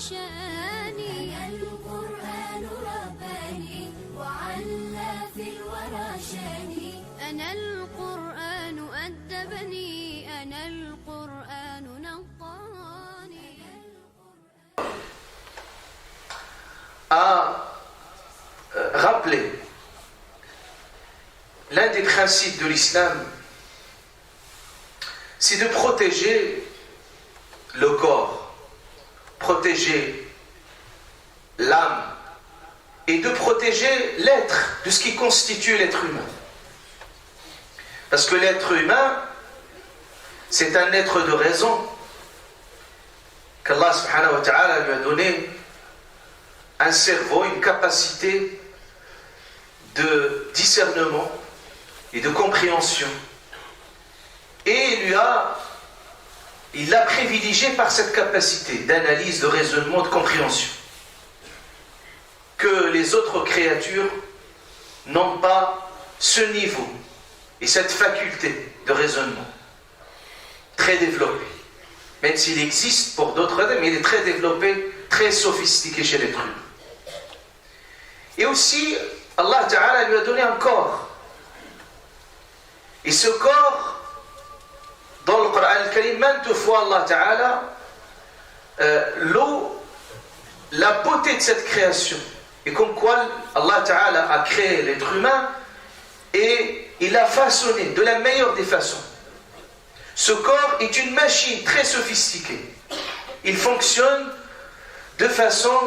شاني. أنا القرآن رباني وعلى في الورى شاني. أنا القرآن أدبني. أنا القرآن نقاني. À rappeler l'un des principes de l'islam, c'est de protéger le corps, protéger l'âme et de protéger l'être, de ce qui constitue l'être humain. Parce que l'être humain, c'est un être de raison qu'Allah subhanahu wa ta'ala lui a donné un cerveau, une capacité de discernement et de compréhension. Et il l'a privilégié par cette capacité d'analyse, de raisonnement, de compréhension que les autres créatures n'ont pas ce niveau et cette faculté de raisonnement très développée. Même s'il existe pour d'autres, mais il est très développé, très sophistiqué chez l'être humain. Et aussi, Allah Ta'ala lui a donné un corps. Et ce corps, dans le Coran al-Karim, maintes fois Allah Ta'ala la beauté de cette création. Et comme quoi Allah Ta'ala a créé l'être humain et il l'a façonné de la meilleure des façons. Ce corps est une machine très sophistiquée. Il fonctionne de façon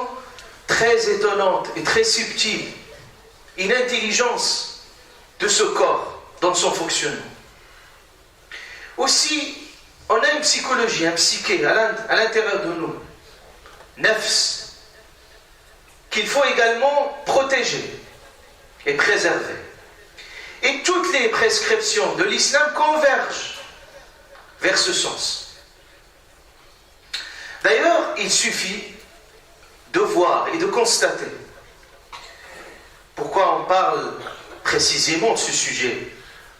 très étonnante et très subtile. Une intelligence de ce corps dans son fonctionnement. Aussi, on a une psychologie, un psyché à l'intérieur de nous, nafs, qu'il faut également protéger et préserver. Et toutes les prescriptions de l'islam convergent vers ce sens. D'ailleurs, il suffit de voir et de constater. Pourquoi on parle précisément de ce sujet?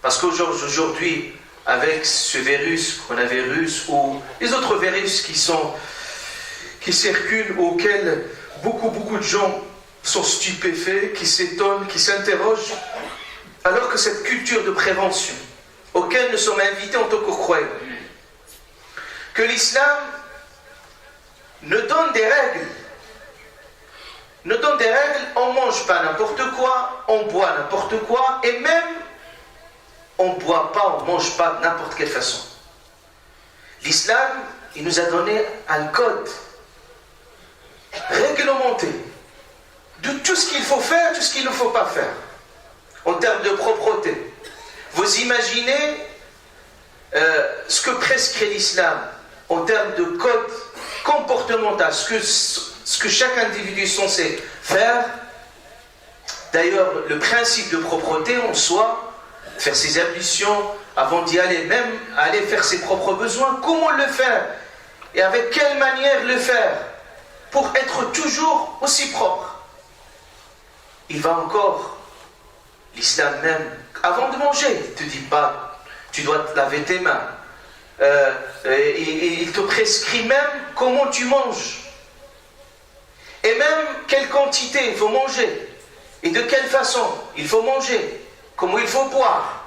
Parce qu'aujourd'hui, avec ce virus, coronavirus, ou les autres virus qui circulent, auxquels beaucoup de gens sont stupéfaits, qui s'étonnent, qui s'interrogent, alors que cette culture de prévention, auquel nous sommes invités en tant que croyants, que l'islam nous donne des règles. On ne mange pas n'importe quoi, on boit n'importe quoi, et même on ne boit pas, on ne mange pas de n'importe quelle façon. L'islam, il nous a donné un code réglementé de tout ce qu'il faut faire, tout ce qu'il ne faut pas faire, en termes de propreté. Vous imaginez ce que prescrit l'islam en termes de code comportemental, ce que chaque individu est censé faire. D'ailleurs, le principe de propreté en soi, faire ses ablutions avant d'y aller, même aller faire ses propres besoins, comment le faire et avec quelle manière le faire pour être toujours aussi propre. Il va encore, l'islam même, avant de manger, il ne te dit pas, tu dois te laver tes mains. Il te prescrit même comment tu manges. Et même quelle quantité il faut manger. Et de quelle façon il faut manger. Comment il faut boire.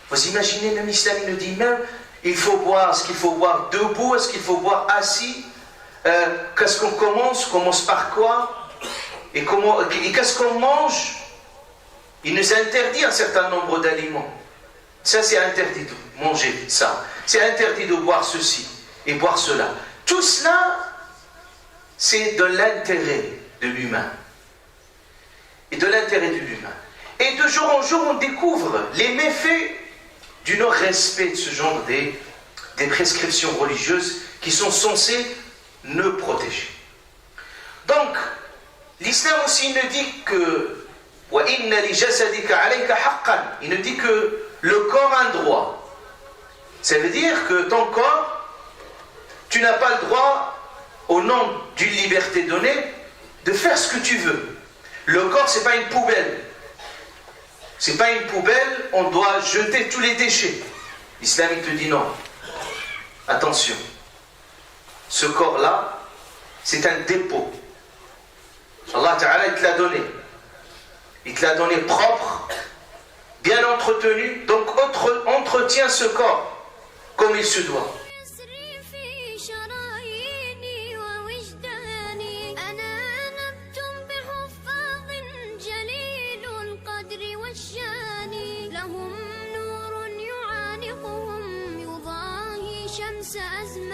Vous imaginez, même l'islam nous dit même, il faut boire, est-ce qu'il faut boire debout, est-ce qu'il faut boire assis, qu'est-ce qu'on commence par quoi, et qu'est-ce qu'on mange. Il nous interdit un certain nombre d'aliments. Ça, c'est interdit de manger ça. C'est interdit de boire ceci et boire cela. Tout cela, c'est de l'intérêt de l'humain. Et de l'intérêt de l'humain. Et de jour en jour, on découvre les méfaits du non-respect de ce genre des prescriptions religieuses qui sont censées nous protéger. Donc, l'islam aussi nous dit que il nous dit que le corps a un droit. Ça veut dire que ton corps, tu n'as pas le droit, au nom d'une liberté donnée, de faire ce que tu veux. Le corps, ce n'est pas une poubelle. Ce n'est pas une poubelle, on doit jeter tous les déchets. L'islam, il te dit non. Attention. Ce corps-là, C'est un dépôt. Allah Ta'ala, il te l'a donné. Il te l'a donné propre, bien entretenu. Donc entretiens ce corps comme il se doit. لهم نور يعانقهم يضاهي شمس أزمان